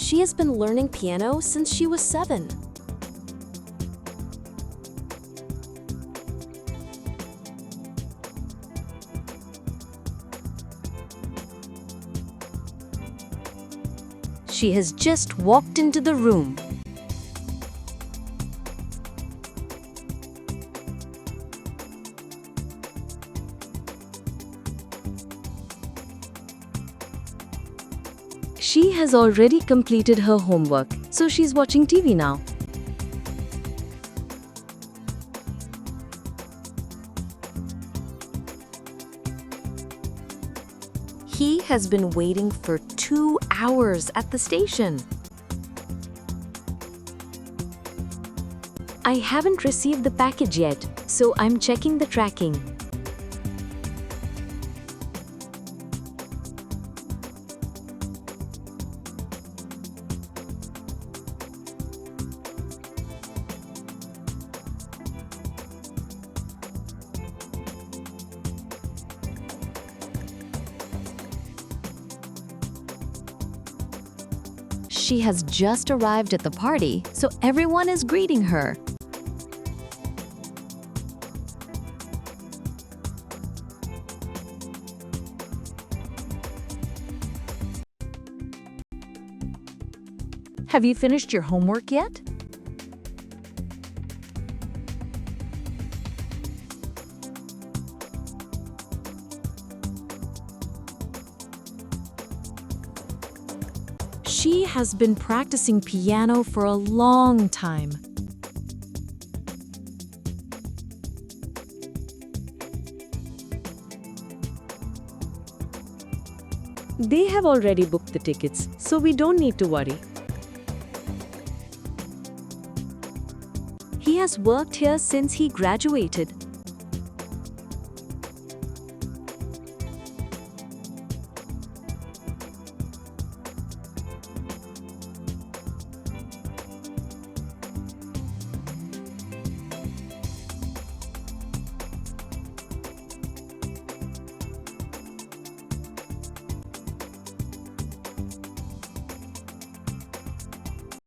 She has been learning piano since she was 7. She has just walked into the room. She has already completed her homework, so she's watching TV now. He has been waiting for 2 hours at the station. I haven't received the package yet, so I'm checking the tracking. She has just arrived at the party, so everyone is greeting her. Have you finished your homework yet? She has been practicing piano for a long time. They have already booked the tickets, so we don't need to worry. He has worked here since he graduated.